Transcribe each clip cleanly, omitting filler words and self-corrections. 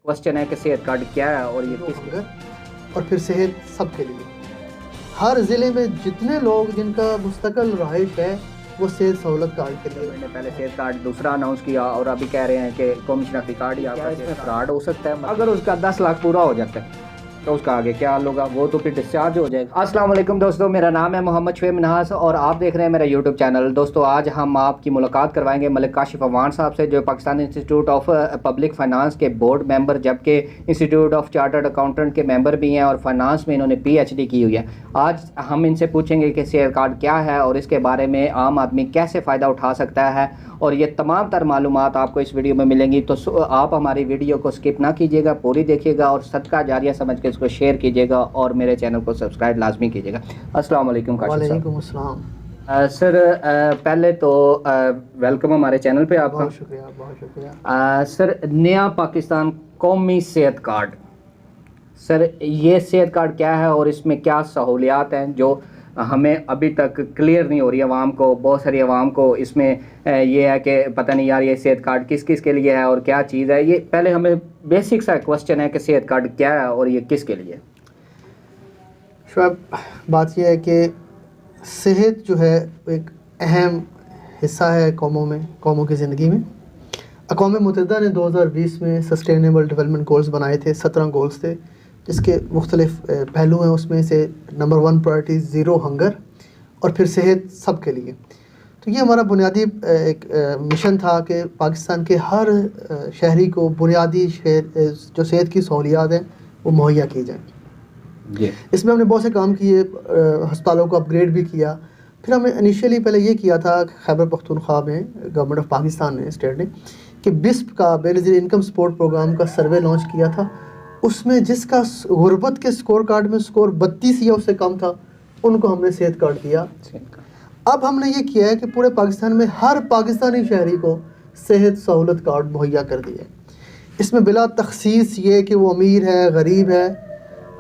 Question है कि सेहत कार्ड क्या है और ये किस और फिर सेहत सबके लिए। हर ज़िले में जितने लोग जिनका मुस्तकिल रहाइश है वो सेहत सहूलत कार्ड के लिए। मैंने पहले सेहत कार्ड दूसरा अनाउंस किया और अभी कह रहे हैं कि कौमी शनाख्ती कार्ड ही आपका इसमें फ्रॉड हो सकता है। अगर उसका 10 लाख पूरा हो जाता है तो उसका आगे क्या हाल होगा, वो तो फिर डिस्चार्ज हो जाएगा। अस्सलाम वालेकुम दोस्तों, मेरा नाम है मोहम्मद शुएब मिन्हास और आप देख रहे हैं मेरा यूट्यूब चैनल। दोस्तों आज हम आपकी मुलाकात करवाएंगे मलिक काशिफ अवान साहब से, जो Pakistan institute of public finance के बोर्ड मेंबर जबकि इंस्टीट्यूट ऑफ चार्टर्ड अकाउंटेंट के मेंबर भी हैं और फाइनेंस में इन्होंने PhD की हुई है। आज हम इनसे पूछेंगे कि सेहत कार्ड क्या है और इसके बारे में आम आदमी कैसे फ़ायदा उठा सकता है, और ये तमाम तर मालूमात आपको इस वीडियो में मिलेंगी। तो आप हमारी वीडियो को स्किप ना कीजिएगा, पूरी देखिएगा और सदका जारिया समझ के इसको शेयर कीजिएगा और मेरे चैनल को सब्सक्राइब लाजमी कीजिएगा। अस्सलाम वालेकुम काशिफ साहब। वालेकुम अस्सलाम। सर पहले तो वेलकम हमारे चैनल पे आपका। बहुत शुक्रिया, बहुत शुक्रिया। सर नया पाकिस्तान कौमी सेहत कार्ड, सर ये सेहत कार्ड क्या है और इसमें क्या सहूलियात हैं जो हमें अभी तक क्लियर नहीं हो रही आवाम को। बहुत सारी आवाम को इसमें ये है कि पता नहीं यार ये सेहत कार्ड किस किस के लिए है और क्या चीज़ है। ये पहले हमें बेसिक सा क्वेश्चन है कि सेहत कार्ड क्या है और ये किस के लिए। शुएब, बात यह है कि सेहत जो है एक अहम हिस्सा है कौमों की ज़िंदगी में। अक़वाम मुत्तहिदा ने 2020 में सस्टेनेबल डेवलपमेंट गोल्स बनाए थे। 17 गोल्स थे जिसके मुख्तलिफ पहलू हैं। उसमें से नंबर 1 प्रायोरिटी ज़ीरो हंगर और फिर सेहत सब के लिए। तो ये हमारा बुनियादी एक मिशन था कि पाकिस्तान के हर शहरी को बुनियादी जो सेहत की सहूलियात हैं वो मुहैया की जाए। इसमें हमने बहुत से काम किए, अस्पतालों को अपग्रेड भी किया। फिर हमने इनिशियली पहले ये किया था खैबर पख्तूनख्वा में गवर्नमेंट ऑफ पाकिस्तान ने, स्टेट ने, कि बिस्प का बेनज़ीर इनकम सपोर्ट प्रोग्राम का सर्वे लॉन्च किया था। उसमें जिसका गुर्बत के स्कोर कार्ड में स्कोर 32 या उससे कम था उनको हमने सेहत कार्ड दिया। अब हमने ये किया है कि पूरे पाकिस्तान में हर पाकिस्तानी शहरी को सेहत सहूलत कार्ड मुहैया कर दिया। इसमें बिला तखसीस ये कि वो अमीर है गरीब है,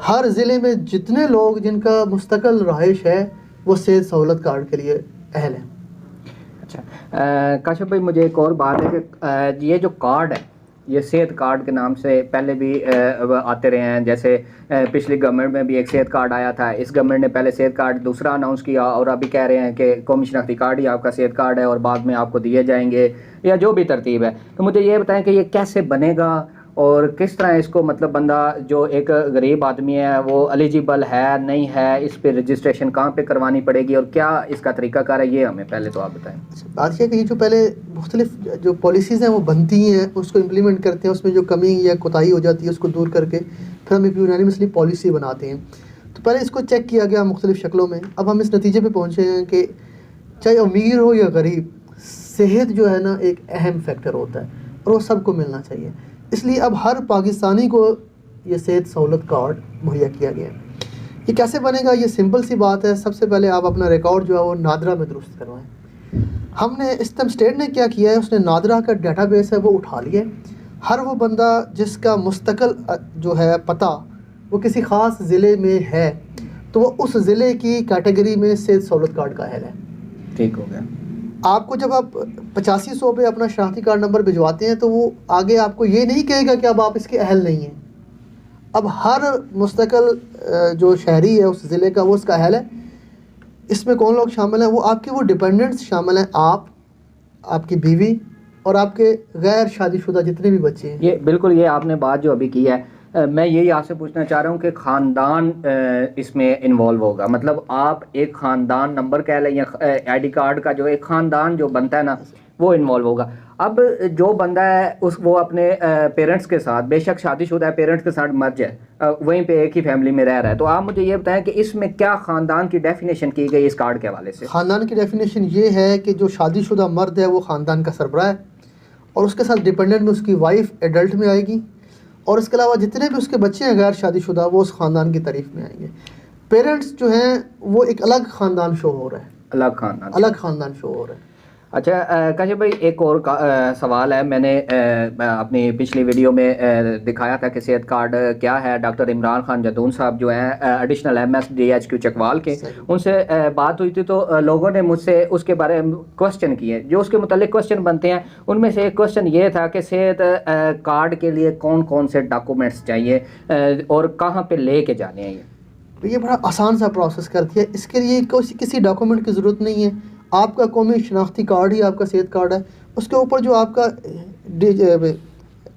हर ज़िले में जितने लोग जिनका मुस्तकिल रहाइश है वो सेहत सहूलत कार्ड के लिए अहल है। अच्छा काशिफ भाई, मुझे एक और बात है कि ये जो कार्ड है ये सेहत कार्ड के नाम से पहले भी आते रहे हैं। जैसे पिछली गवर्नमेंट में भी एक सेहत कार्ड आया था, इस गवर्नमेंट ने पहले सेहत कार्ड दूसरा अनाउंस किया और अभी कह रहे हैं कि कौमी शनाख्ती कार्ड ही आपका सेहत कार्ड है और बाद में आपको दिए जाएंगे या जो भी तरतीब है। तो मुझे ये बताएं कि ये कैसे बनेगा और किस तरह इसको, मतलब बंदा जो एक गरीब आदमी है वो एलिजिबल है नहीं है, इस पे रजिस्ट्रेशन कहाँ पे करवानी पड़ेगी और क्या इसका तरीकाकार है, ये हमें पहले तो आप बताएं। बात यह कि ये जो पहले मुख्तलिफ जो पॉलिसीज़ हैं वो बनती हैं, उसको इम्प्लीमेंट करते हैं, उसमें जो कमी या कोताही हो जाती है उसको दूर करके फिर हम एक यूनानिमसली पॉलिसी बनाते हैं। तो पहले इसको चेक किया गया मुख्तलिफ शक्लों में। अब हम इस नतीजे पर पहुँचे हैं कि चाहे अमीर हो या गरीब, सेहत जो है ना एक अहम फैक्टर होता है और वो सबको मिलना चाहिए। इसलिए अब हर पाकिस्तानी को ये सेहत सहूलत कार्ड मुहैया किया गया है। ये कैसे बनेगा, ये सिंपल सी बात है। सबसे पहले आप अपना रिकॉर्ड जो है वो नादरा में दुरुस्त करवाएं। हमने इस टाइम स्टेट ने क्या किया है, उसने नादरा का डेटाबेस है वो उठा लिया। हर वो बंदा जिसका मुस्तकिल जो है पता वो किसी ख़ास ज़िले में है तो वो उस ज़िले की कैटेगरी में सेहत सहूलत कार्ड का अहल है। ठीक हो गया। आपको जब आप 8500 पे अपना शनाख्ती कार्ड नंबर भिजवाते हैं तो वो आगे आपको ये नहीं कहेगा कि अब आप इसके अहल नहीं हैं। अब हर मुस्तकिल जो शहरी है उस ज़िले का वो उसका अहल है। इसमें कौन लोग शामिल हैं, वो आपके वो डिपेंडेंट्स शामिल हैं, आप, आपकी बीवी और आपके गैर शादीशुदा जितने भी बच्चे हैं। ये बिल्कुल, ये आपने बात जो अभी की है, मैं यही आपसे पूछना चाह रहा हूँ कि ख़ानदान इसमें इन्वॉल्व होगा। मतलब आप एक ख़ानदान नंबर कह लें या ID कार्ड का जो एक ख़ानदान जो बनता है ना वो इन्वॉल्व होगा। अब जो बंदा है वो अपने पेरेंट्स के साथ, बेशक शादीशुदा है, पेरेंट्स के साथ मर्ज है, वहीं पे एक ही फैमिली में रह रहा है, तो आप मुझे ये बताएं कि इसमें क्या ख़ानदान की डेफिनेशन की गई इस कार्ड के हवाले से। ख़ानदान की डेफिनेशन ये है कि जो शादीशुदा मर्द है वो ख़ानदान का सरबराह है और उसके साथ डिपेंडेंट में उसकी वाइफ एडल्ट में आएगी और इसके अलावा जितने भी उसके बच्चे हैं गैर शादीशुदा वो उस ख़ानदान की तारीफ में आएंगे। पेरेंट्स जो हैं वो एक अलग ख़ानदान शो हो रहा है, अलग ख़ानदान शो हो रहा है। अच्छा काशिफ भाई, एक और सवाल है। मैंने अपनी पिछली वीडियो में दिखाया था कि सेहत कार्ड क्या है। डॉक्टर इमरान खान जदून साहब जो हैं एडिशनल MSDHQ चकवाल के, उनसे बात हुई थी, तो लोगों ने मुझसे उसके बारे में क्वेश्चन किए। जो उसके मुतालिक क्वेश्चन बनते हैं, उनमें से एक क्वेश्चन ये था कि सेहत कार्ड के लिए कौन कौन से डॉक्यूमेंट्स चाहिए और कहाँ पे ले के जाने हैं। ये बड़ा आसान सा प्रोसेस कर दिया। इसके लिए किसी डॉक्यूमेंट की ज़रूरत नहीं है। आपका कौमी शनाख्ती कार्ड ही आपका सेहत कार्ड है। उसके ऊपर जो आपका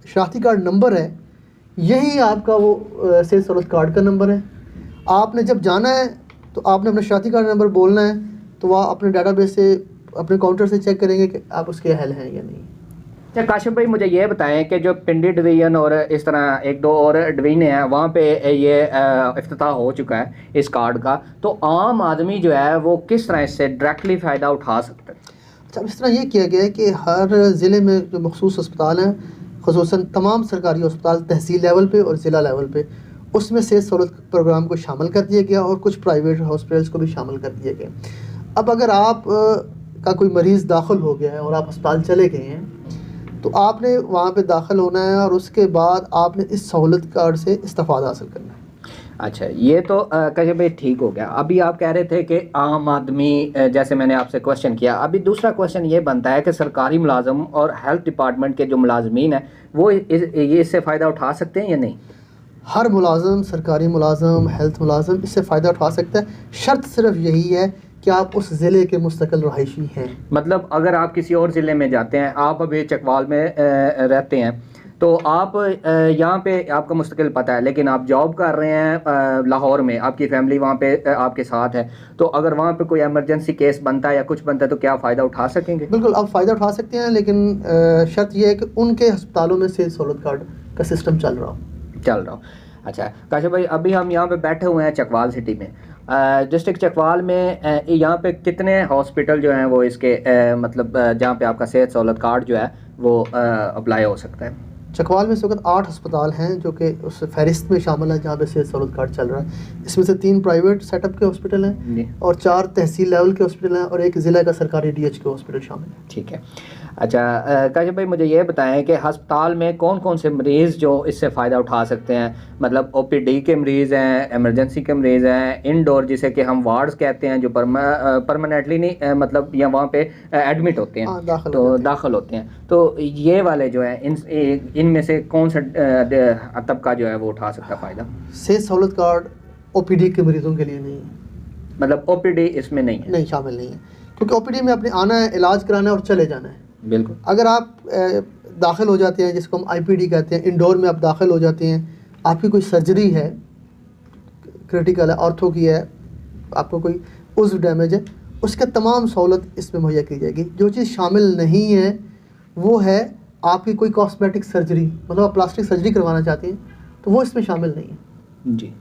शनाख्ती कार्ड नंबर है, यही आपका वो सेहत सहूलत कार्ड का नंबर है। आपने जब जाना है तो आपने अपना शनाख्ती कार्ड नंबर बोलना है, तो वह अपने डाटाबेस से, अपने काउंटर से चेक करेंगे कि आप उसके अहल हैं या नहीं। अच्छा काशिफ भाई, मुझे ये बताएं कि जो पिंडी डिवीज़न और इस तरह एक दो और डिवीज़न हैं, वहाँ पे ये इफ्तिताह हो चुका है इस कार्ड का, तो आम आदमी जो है वो किस तरह इससे डायरेक्टली फ़ायदा उठा सकता है? अच्छा, इस तरह ये किया गया है कि हर ज़िले में जो मखसूस अस्पताल हैं, ख़ुसूसन तमाम सरकारी अस्पताल तहसील लेवल पे और ज़िला लेवल पे, उसमें सेहत सहूलत प्रोग्राम को शामिल कर दिया गया और कुछ प्राइवेट हॉस्पिटल्स को भी शामिल कर दिया गया। अब अगर आप का कोई मरीज़ दाखिल हो गया है और आप अस्पताल चले गए हैं, तो आपने वहाँ पे दाखिल होना है और उसके बाद आपने इस सहूलत कार्ड से इस्तेफ़ादा हासिल करना है। अच्छा, ये तो काशिफ भाई ठीक हो गया। अभी आप कह रहे थे कि आम आदमी, जैसे मैंने आपसे क्वेश्चन किया, अभी दूसरा क्वेश्चन ये बनता है कि सरकारी मुलाजम और हेल्थ डिपार्टमेंट के जो मुलाजमीन हैं वो ये इससे फ़ायदा उठा सकते हैं या नहीं? हर मुलाजम, सरकारी मुलाजम, हेल्थ मुलाजम इससे फ़ायदा उठा सकता है। शर्त सिर्फ यही है कि आप उस ज़िले के मुस्तकिल रहायशी हैं। मतलब अगर आप किसी और ज़िले में जाते हैं, आप अभी चकवाल में रहते हैं, तो आप यहाँ पे आपका मुस्तकिल पता है, लेकिन आप जॉब कर रहे हैं लाहौर में, आपकी फैमिली वहाँ पे आपके साथ है, तो अगर वहाँ पे कोई इमरजेंसी केस बनता है या कुछ बनता है, तो क्या फ़ायदा उठा सकेंगे? बिल्कुल, आप फ़ायदा उठा सकते हैं, लेकिन शर्त यह है कि उनके अस्पतालों में सेहत सहूलत कार्ड का सिस्टम चल रहा हो। अच्छा काशिफ भाई, अभी हम यहाँ पे बैठे हुए हैं चकवाल सिटी में, डिस्ट्रिक्ट चकवाल में। यहाँ पे कितने हॉस्पिटल जो हैं वो इसके मतलब जहाँ पे आपका सेहत सहूलत कार्ड जो है वो अप्लाई हो सकता है? चकवाल में इस वक्त 8 अस्पताल हैं जो कि उस फहरिस्त में शामिल है जहाँ पे सेहत सहूलत कार्ड चल रहा है। इसमें से 3 प्राइवेट सेटअप के हॉस्पिटल हैं और 4 तहसील लेवल के हॉस्पिटल हैं और एक ज़िला का सरकारी DH के हॉस्पिटल शामिल है। ठीक है। अच्छा काशिफ भाई, मुझे ये बताएं कि हस्पताल में कौन कौन से मरीज़ जो इससे फ़ायदा उठा सकते हैं? मतलब OPD के मरीज़ हैं, एमरजेंसी के मरीज़ हैं, इनडोर जिसे कि हम वार्ड्स कहते हैं, जो परमानेंटली नहीं मतलब या वहाँ पे एडमिट होते हैं, दाखिल होते हैं, तो ये वाले जो हैं इनमें से कौन सा तबका जो है वो उठा सकता है फ़ायदा? सेहत सहूलत कार्ड OPD के मरीज़ों के लिए नहीं है। मतलब OPD इसमें नहीं है? नहीं, शामिल नहीं है, क्योंकि OPD में आपने आना है, इलाज कराना है और चले जाना है। बिल्कुल। अगर आप दाखिल हो जाते हैं, जिसको हम IPD कहते हैं, इंडोर में आप दाखिल हो जाते हैं, आपकी कोई सर्जरी है, क्रिटिकल है, ऑर्थो की है, आपको कोई उज़्व डैमेज है, उसका तमाम सहूलत इसमें मुहैया की जाएगी। जो चीज़ शामिल नहीं है वो है आपकी कोई कॉस्मेटिक सर्जरी, मतलब आप प्लास्टिक सर्जरी करवाना चाहते हैं, तो वो इसमें शामिल नहीं है। जी।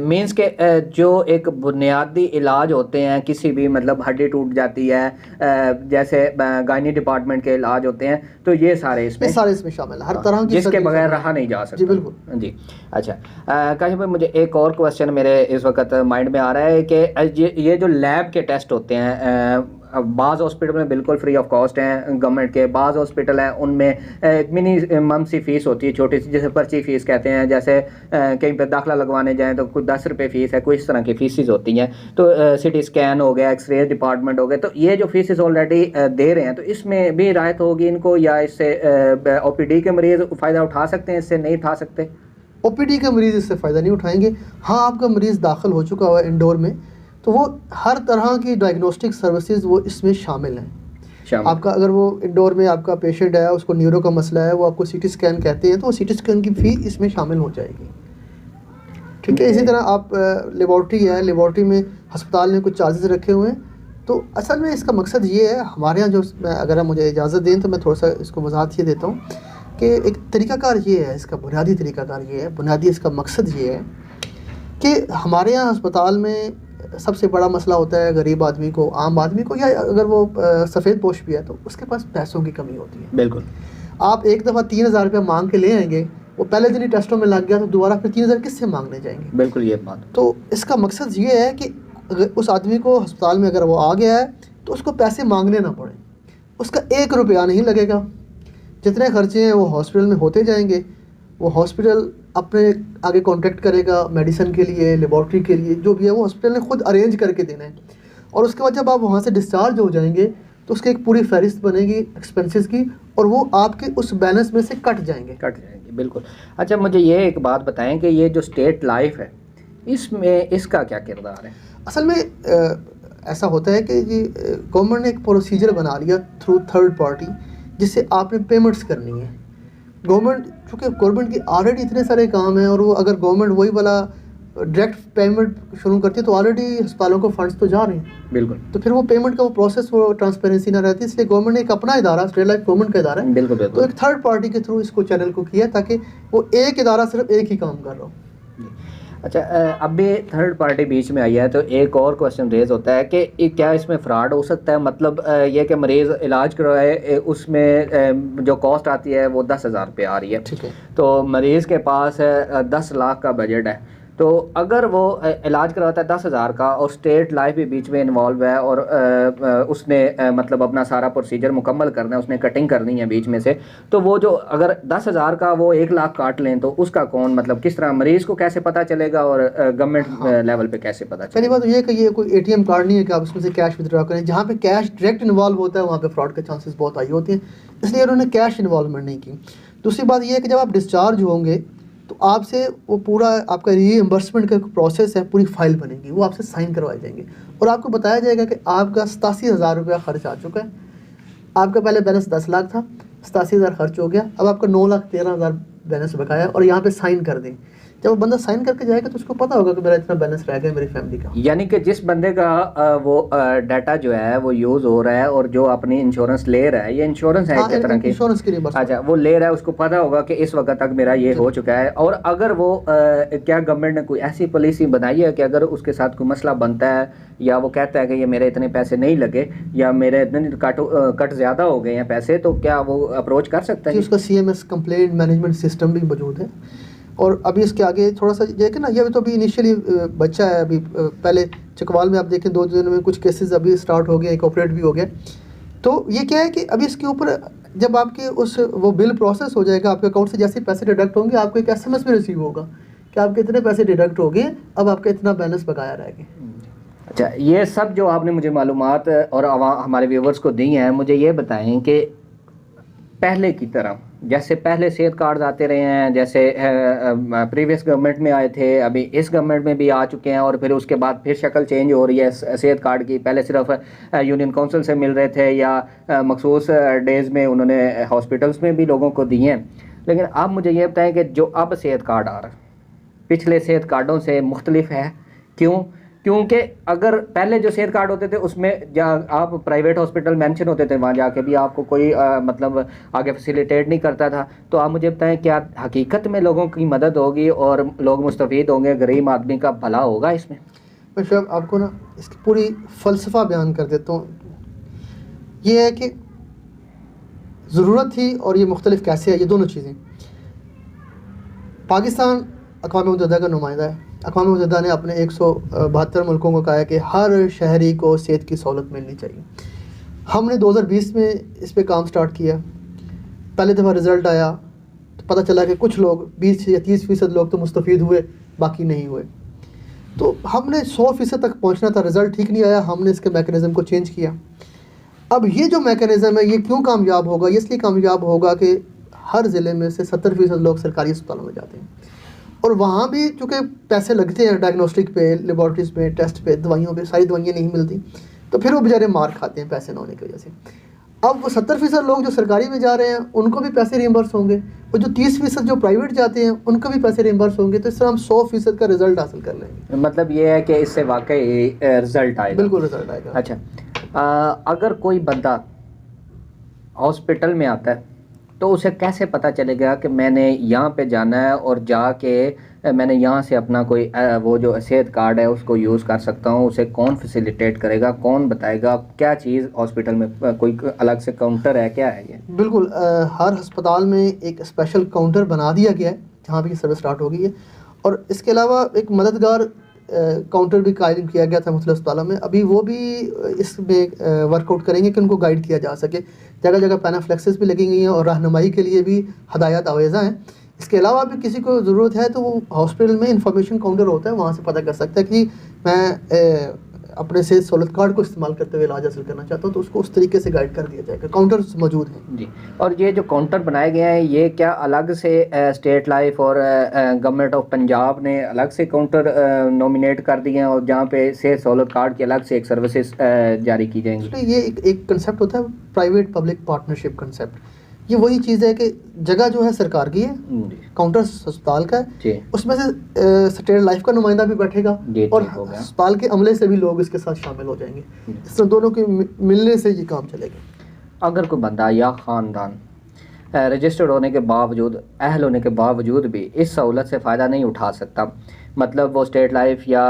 मीन्स के जो एक बुनियादी इलाज होते हैं, किसी भी मतलब हड्डी टूट जाती है, जैसे गायनी डिपार्टमेंट के इलाज होते हैं, तो ये सारे इसमें शामिल है। हर तरह की जिसके बगैर रहा नहीं जा सकता। जी बिल्कुल जी। अच्छा काशिफ भाई, मुझे एक और क्वेश्चन मेरे इस वक्त माइंड में आ रहा है कि ये जो लैब के टेस्ट होते हैं, बाज़ हॉस्पिटल में बिल्कुल फ्री ऑफ कॉस्ट हैं गवर्नमेंट के, बाज़ हॉस्पिटल हैं उनमें एक मिनिमम सी फ़ीस होती है, छोटी सी, जैसे पर्ची फ़ीस कहते हैं। जैसे कहीं पर दाखिला लगवाने जाएं तो कुछ 10 रुपये फ़ीस है, कुछ इस तरह की फ़ीसेस होती हैं। तो CT स्कैन हो गया, एक्सरे डिपार्टमेंट हो गया, तो ये जो फ़ीसेस ऑलरेडी दे रहे हैं, तो इसमें भी राहत होगी इनको, या इससे OPD के मरीज़ फ़ायदा उठा सकते हैं, इससे नहीं उठा सकते? OPD के मरीज़ इससे फ़ायदा नहीं उठाएंगे। हाँ, आपका मरीज़ दाखिल हो चुका हुआ है इंडोर में, तो वो हर तरह की डायग्नोस्टिक सर्विसेज वो इसमें शामिल हैं। आपका अगर वो इंडोर में आपका पेशेंट है, उसको न्यूरो का मसला है, वो आपको CT स्कैन कहते हैं, तो CT स्कैन की फ़ी इसमें शामिल हो जाएगी। ठीक है। इसी तरह आप लेबॉर्ट्री है, लेबॉर्ट्री में अस्पताल ने कुछ चार्जेस रखे हुए हैं। तो असल में इसका मकसद ये है, हमारे यहाँ जो, अगर आप मुझे इजाज़त दें तो मैं थोड़ा सा इसको वजाहत ये देता हूँ कि एक तरीक़ाकार ये है, इसका बुनियादी तरीक़ाकार ये है, बुनियादी इसका मकसद ये है कि हमारे यहाँ अस्पताल में सबसे बड़ा मसला होता है गरीब आदमी को, आम आदमी को, या अगर वो सफ़ेद पोश भी है तो उसके पास पैसों की कमी होती है। बिल्कुल। आप एक दफ़ा 3000 रुपये मांग के ले आएंगे, वो पहले दिन ही टेस्टों में लग गया, तो दोबारा फिर 3000 किससे मांगने जाएंगे? बिल्कुल, ये बात। तो इसका मकसद ये है कि उस आदमी को अस्पताल में अगर वो आ गया है तो उसको पैसे मांगने ना पड़े। उसका 1 रुपया नहीं लगेगा। जितने खर्चे हैं वो हॉस्पिटल में होते जाएंगे। वो हॉस्पिटल अपने आगे कॉन्टेक्ट करेगा मेडिसिन के लिए, लेबॉर्ट्री के लिए, जो भी है वो हॉस्पिटल ने खुद अरेंज करके देना है। और उसके बाद जब आप वहाँ से डिस्चार्ज हो जाएंगे तो उसकी एक पूरी फहरिस्त बनेगी एक्सपेंसेस की, और वो आपके उस बैलेंस में से कट जाएंगे। बिल्कुल। अच्छा, मुझे ये एक बात बताएं कि ये जो स्टेट लाइफ है इसमें इसका क्या किरदार है? असल में ऐसा होता है कि जी गवर्नमेंट ने एक प्रोसीजर बना लिया थ्रू थर्ड पार्टी, जिससे आपने पेमेंट्स करनी है। गवर्नमेंट, चूँकि गवर्नमेंट की ऑलरेडी इतने सारे काम हैं, और वो अगर गवर्नमेंट वही वाला डायरेक्ट पेमेंट शुरू करती है तो ऑलरेडी अस्पतालों को फंड्स तो जा रहे हैं। बिल्कुल। तो फिर वो पेमेंट का वो प्रोसेस, वो ट्रांसपेरेंसी ना रहती, इसलिए गवर्नमेंट ने एक अपना इदारा, स्टेट लाइफ गवर्नमेंट का इदारा है, बिल्कुल। तो एक थर्ड पार्टी के थ्रू इसको चैनल को किया ताकि वो एक इदारा सिर्फ एक ही काम कर रहा हो। अच्छा, अभी थर्ड पार्टी बीच में आई है तो एक और क्वेश्चन रेज होता है कि क्या इसमें फ्रॉड हो सकता है? मतलब ये कि मरीज़ इलाज करवाए, उसमें जो कॉस्ट आती है वो 10,000 रुपये आ रही है। ठीक है। तो मरीज़ के पास 10 लाख का बजट है, तो अगर वो इलाज करवाता है 10,000 का और स्टेट लाइफ भी बीच में इन्वॉल्व है और उसने मतलब अपना सारा प्रोसीजर मुकम्मल करना है, उसने कटिंग करनी है बीच में से, तो वो जो अगर 10,000 का वो 1 लाख काट लें तो उसका कौन, मतलब किस तरह मरीज़ को कैसे पता चलेगा और गवर्नमेंट लेवल पे कैसे पता चलेगा? पहली बात तो ये कि ये कोई ATM कार्ड नहीं है कि आप उसमें से कैश विड्रॉ करें। जहाँ पे कैश डायरेक्ट इन्वॉल्व होता है वहाँ पे फ्रॉड के चांसेस बहुत हाई होते हैं, इसलिए उन्होंने कैश इन्वॉल्वमेंट नहीं की। दूसरी बात ये है कि जब आप डिस्चार्ज होंगे तो आपसे वो पूरा आपका रीइंबर्समेंट का प्रोसेस है, पूरी फाइल बनेगी, वो आपसे साइन करवाए जाएंगे और आपको बताया जाएगा कि आपका 87,000 रुपया खर्च आ चुका है। आपका पहले बैलेंस 10 लाख था, 87,000 खर्च हो गया, अब आपका 9,13,000 बैलेंस बकाया और यहाँ पे साइन कर दें। जब वो बंदा साइन करके जाएगा तो उसको पता होगा कि मेरा इतना बैलेंस रह गया मेरी फैमिली का। यानी कि जिस बंदे का वो डाटा जो है वो यूज़ हो रहा है और जो अपनी इंश्योरेंस ले रहा है, ये इंश्योरेंस है एक तरह की इंश्योरेंस की रिबर्स। अच्छा, वो ले रहा है, उसको पता होगा कि इस वक्त तक मेरा ये हो चुका है। और अगर वो क्या गवर्नमेंट ने कोई ऐसी पॉलिसी बनाई है कि अगर उसके साथ कोई मसला बनता है या वो कहता है कि ये मेरे इतने पैसे नहीं लगे या मेरे इतने कट ज़्यादा हो गए हैं पैसे, तो क्या वो अप्रोच कर सकता है? उसका CMS कंप्लेंट मैनेजमेंट सिस्टम भी मौजूद है। और अभी इसके आगे थोड़ा सा देखें ना, ये तो अभी इनिशियली बच्चा है। अभी पहले चकवाल में आप देखें 2 दिन में कुछ केसेस अभी स्टार्ट हो गए, इनकॉर्पोरेट भी हो गए। तो ये क्या है कि अभी इसके ऊपर जब आपके वो बिल प्रोसेस हो जाएगा, आपके अकाउंट से जैसे पैसे डिडक्ट होंगे आपको एक SMS भी रिसीव होगा कि आपके इतने पैसे डिडक्ट हो गए, अब आपका इतना बैलेंस बकाया रह गया। अच्छा, ये सब जो आपने मुझे मालूमात और हमारे व्यूवर्स को दी हैं, मुझे ये बताएं कि पहले की तरह जैसे पहले सेहत कार्ड आते रहे हैं, जैसे प्रीवियस गवर्नमेंट में आए थे, अभी इस गवर्नमेंट में भी आ चुके हैं और फिर उसके बाद फिर शक्ल चेंज हो रही है सेहत कार्ड की। पहले सिर्फ यूनियन काउंसिल से मिल रहे थे या मखसूस डेज़ में उन्होंने हॉस्पिटल्स में भी लोगों को दिए हैं। लेकिन अब मुझे ये बताएं कि जो अब सेहत कार्ड आ रहा है पिछले सेहत कार्डों से मुख्तलिफ है, क्यों? क्योंकि अगर पहले जो सेहत कार्ड होते थे उसमें जहाँ आप प्राइवेट हॉस्पिटल मेंशन होते थे वहाँ जाके भी आपको कोई मतलब आगे फैसिलिटेट नहीं करता था। तो आप मुझे बताएं क्या हकीकत में लोगों की मदद होगी और लोग मुस्तफ़ीद होंगे, गरीब आदमी का भला होगा इसमें? मैं शायद आपको ना इसकी पूरी फ़लसफ़ा बयान कर देता हूँ। ये है कि ज़रूरत थी और ये मुख्तलिफ कैसे है, ये दोनों चीज़ें। पाकिस्तान अक़वाम मुत्तहिदा का नुमाइंदा है। अक़वाम मुत्तहिदा ने अपने 172 मुल्कों को कहा है कि हर शहरी को सेहत की सहूलत मिलनी चाहिए। हमने 2020 में इस पे काम स्टार्ट किया। पहले दफ़ा रिज़ल्ट आया तो पता चला कि कुछ लोग 20 या 30% लोग तो मुस्तफ़ीद हुए, बाकी नहीं हुए। तो हमने 100% तक पहुँचना था, रिज़ल्ट ठीक नहीं आया, हमने इसके मैकेनिज़्म को चेंज किया। अब ये जो मैकेनिज़्म है ये क्यों कामयाब होगा? ये इसलिए कामयाब होगा कि हर ज़िले में से 70% लोग सरकारी अस्पतालों में जाते हैं और वहाँ भी चूँकि पैसे लगते हैं डायग्नोस्टिक पे, लेबॉर्ट्रीज़ पे, टेस्ट पे, दवाइयों पे, सारी दवाइयाँ नहीं मिलती, तो फिर वो बेचारे मार खाते हैं पैसे ना होने की वजह से। अब वो 70% लोग जो सरकारी में जा रहे हैं उनको भी पैसे रिइंबर्स होंगे और जो 30% जो प्राइवेट जाते हैं उनको भी पैसे रिइंबर्स होंगे। तो इस तरह हम 100% का रिज़ल्ट हासिल कर लेंगे। मतलब ये है कि इससे वाकई रिज़ल्ट आएगा? बिल्कुल रिज़ल्ट आएगा। अच्छा, अगर कोई बंदा हॉस्पिटल में आता है तो उसे कैसे पता चलेगा कि मैंने यहाँ पे जाना है और जाके मैंने यहाँ से अपना कोई वो जो सेहत कार्ड है उसको यूज़ कर सकता हूँ? उसे कौन फैसिलिटेट करेगा, कौन बताएगा? क्या चीज़ हॉस्पिटल में कोई अलग से काउंटर है, क्या है ये? बिल्कुल, हर अस्पताल में एक स्पेशल काउंटर बना दिया गया है जहाँ पे सर्विस स्टार्ट हो गई है और इसके अलावा एक मददगार काउंटर भी कायम किया गया था मुख्तलिफ अस्पतालों में। अभी वो भी इसमें वर्कआउट करेंगे कि उनको गाइड किया जा सके जगह जगह पैनाफ्लेक्सेस भी लगी गई हैं और रहनुमाई के लिए भी हदायत आवेज़ा हैं। इसके अलावा भी किसी को ज़रूरत है तो वो हॉस्पिटल में इंफॉर्मेशन काउंटर होता है, वहाँ से पता कर सकता है कि मैं अपने सेहत सहूलत कार्ड को इस्तेमाल करते हुए इलाज हासिल करना चाहता हूँ, तो उसको उस तरीके से गाइड कर दिया जाएगा। काउंटर मौजूद हैं जी। और ये जो काउंटर बनाए गए हैं, ये क्या अलग से स्टेट लाइफ और गवर्नमेंट ऑफ पंजाब ने अलग से काउंटर नॉमिनेट कर दिए हैं और जहाँ पे सेहत सहूलत कार्ड की अलग से एक सर्विसेज जारी की जाएंगी? तो ये एक कंसेप्ट होता है प्राइवेट पब्लिक पार्टनरशिप कंसेप्ट। ये वही चीज़ है कि जगह जो है सरकार की है, काउंटर अस्पताल का है, उसमें से स्टेट लाइफ का नुमाइंदा भी बैठेगा और अस्पताल के अमले से भी लोग इसके साथ शामिल हो जाएंगे। इस तरह दोनों के मिलने से ये काम चलेगा। अगर कोई बंदा या ख़ानदान रजिस्टर्ड होने के बावजूद, अहल होने के बावजूद भी इस सहूलत से फ़ायदा नहीं उठा सकता, मतलब वो स्टेट लाइफ या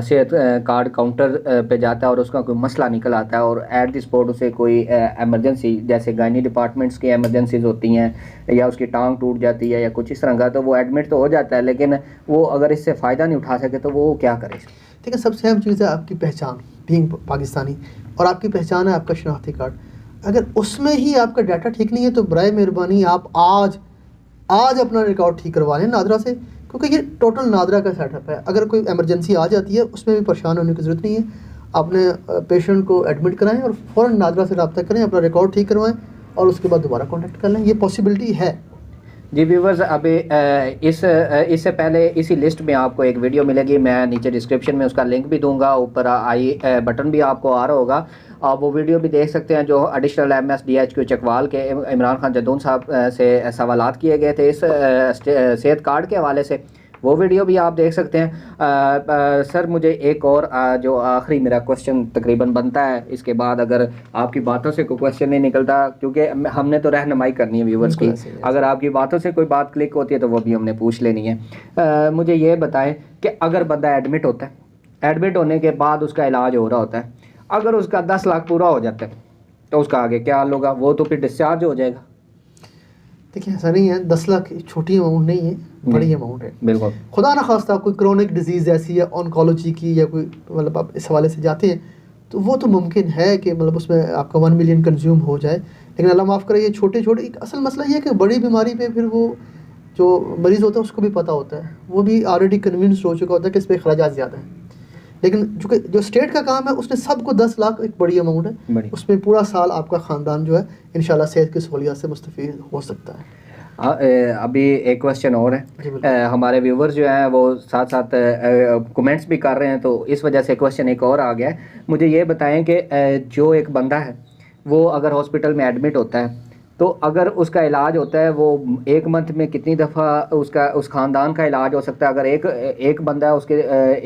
सेहत कार्ड काउंटर पे जाता है और उसका कोई मसला निकल आता है और एट द स्पॉट उसे कोई एमरजेंसी, जैसे गायनी डिपार्टमेंट्स की एमरजेंसीज होती हैं या उसकी टांग टूट जाती है या कुछ इस तरह का, तो वो एडमिट तो हो जाता है, लेकिन वो अगर इससे फ़ायदा नहीं उठा सके तो वो क्या करे? ठीक है, सबसे अहम चीज़ है आपकी पहचान, बीइंग पाकिस्तानी, और आपकी पहचान है आपका शनाख्ती कार्ड। अगर उसमें ही आपका डाटा ठीक नहीं है तो बराए मेहरबानी आप आज अपना रिकॉर्ड ठीक करवा लें नादरा से, क्योंकि ये टोटल नादरा का सेटअप है। अगर कोई एमरजेंसी आ जाती है उसमें भी परेशान होने की ज़रूरत नहीं है। आपने पेशेंट को एडमिट कराएं और फ़ौरन नादरा से रब्ता करें, अपना रिकॉर्ड ठीक करवाएं और उसके बाद दोबारा कॉन्टैक्ट कर लें। ये पॉसिबिलिटी है। जी व्यूवर्स, अभी इससे पहले इसी लिस्ट में आपको एक वीडियो मिलेगी, मैं नीचे डिस्क्रिप्शन में उसका लिंक भी दूंगा, ऊपर आई बटन भी आपको आ रहा होगा। आप वो वीडियो भी देख सकते हैं जो एडिशनल MSDHQ चकवाल के इमरान खान जदून साहब से सवालात किए गए थे इस सेहत कार्ड के हवाले से, वो वीडियो भी आप देख सकते हैं। सर मुझे एक और जो आखिरी मेरा क्वेश्चन तकरीबन बनता है, इसके बाद अगर आपकी बातों से कोई क्वेश्चन नहीं निकलता, क्योंकि हमने तो रहनुमाई करनी है व्यूवर्स की, अगर आपकी बातों से कोई बात क्लिक होती है तो वो भी हमने पूछ लेनी है। मुझे ये बताएं कि अगर बंदा एडमिट होता है, एडमिट होने के बाद उसका इलाज हो रहा होता है, अगर उसका 10 लाख पूरा हो जाता है तो उसका आगे क्या हाल होगा? वो तो फिर डिस्चार्ज हो जाएगा। देखिए ऐसा नहीं है, 10 लाख छोटी अमाउंट नहीं है, बड़ी अमाउंट है। बिल्कुल। खुदा ना खास्ता कोई क्रोनिक डिजीज़ ऐसी है ऑन्कोलॉजी की या कोई, मतलब आप इस हवाले से जाते हैं तो वो तो मुमकिन है कि मतलब उसमें आपका 1 मिलियन कंज्यूम हो जाए, लेकिन अल्लाह माफ़ करे ये छोटे छोटे, असल मसला ये है कि बड़ी बीमारी पे फिर वो जो मरीज़ होता है उसको भी पता होता है, वो भी ऑलरेडी कन्विंस हो चुका होता है कि इस पर अखराजात ज़्यादा हैं। लेकिन चूँकि जो स्टेट का काम है उसने सबको 10 लाख एक बड़ी अमाउंट है, उसमें पूरा साल आपका ख़ानदान जो है इंशाल्लाह सेहत की सहूलियत से मुस्तफ़ीद हो सकता है। अभी एक क्वेश्चन और है, हमारे व्यूवर्स जो हैं वो साथ साथ कमेंट्स भी कर रहे हैं, तो इस वजह से क्वेश्चन एक और आ गया है। मुझे ये बताएं कि जो एक बंदा है वो अगर हॉस्पिटल में एडमिट होता है तो अगर उसका इलाज होता है, वो एक मंथ में कितनी दफ़ा उस ख़ानदान का इलाज हो सकता है? अगर एक बंदा है, उसके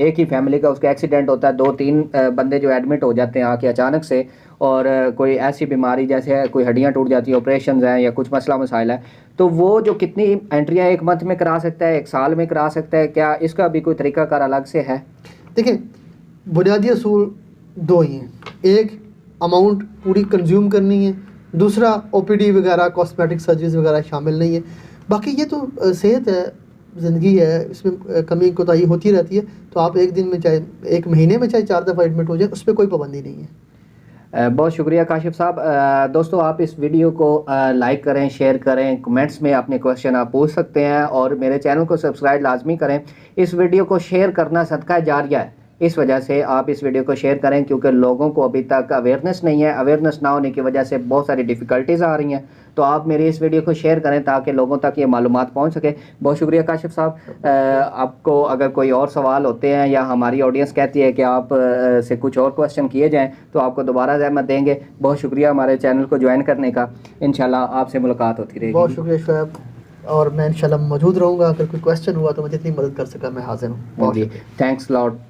एक ही फैमिली का उसका एक्सीडेंट होता है, 2-3 बंदे जो एडमिट हो जाते हैं आके अचानक से, और कोई ऐसी बीमारी जैसे कोई हड्डियां टूट जाती है, ऑपरेशन हैं या कुछ मसला मसाइल है, तो वो जो कितनी एंट्रियाँ एक मंथ में करा सकता है, एक साल में करा सकता है? क्या इसका भी कोई तरीक़ाकार अलग से है? देखिए बुनियादी असूल 2 ही हैं, एक अमाउंट पूरी कंज्यूम करनी है, दूसरा OPD वगैरह कॉस्मेटिक सर्जरीज वगैरह शामिल नहीं है। बाकी ये तो सेहत है, ज़िंदगी है, इसमें कमी कोताही होती रहती है, तो आप एक दिन में चाहे एक महीने में चाहे 4 दफ़ा एडमिट हो जाए, उस पर कोई पाबंदी नहीं है। बहुत शुक्रिया काशिफ साहब। दोस्तों आप इस वीडियो को लाइक करें, शेयर करें, कमेंट्स में अपने क्वेश्चन आप पूछ सकते हैं और मेरे चैनल को सब्सक्राइब लाजमी करें। इस वीडियो को शेयर करना सदका जारिया है, इस वजह से आप इस वीडियो को शेयर करें, क्योंकि लोगों को अभी तक अवेयरनेस नहीं है। अवेयरनेस ना होने की वजह से बहुत सारी डिफ़िकल्टीज़ आ रही हैं, तो आप मेरी इस वीडियो को शेयर करें ताकि लोगों तक ये मालूमात पहुंच सके। बहुत शुक्रिया काशिफ साहब। आपको अगर कोई और सवाल होते हैं या हमारी ऑडियंस कहती है कि आप से कुछ और क्वेश्चन किए जाएँ तो आपको दोबारा ज़हमत देंगे। बहुत शुक्रिया हमारे चैनल को ज्वाइन करने का। इंशाल्लाह आपसे मुलाकात होती रहेगी। बहुत शुक्रिया शुएब, और मैं इंशाल्लाह मौजूद रहूँगा। अगर कोई क्वेश्चन हुआ तो मैं जितनी मदद कर सका मैं हाजिर हूँ। जी, थैंक्स लॉट।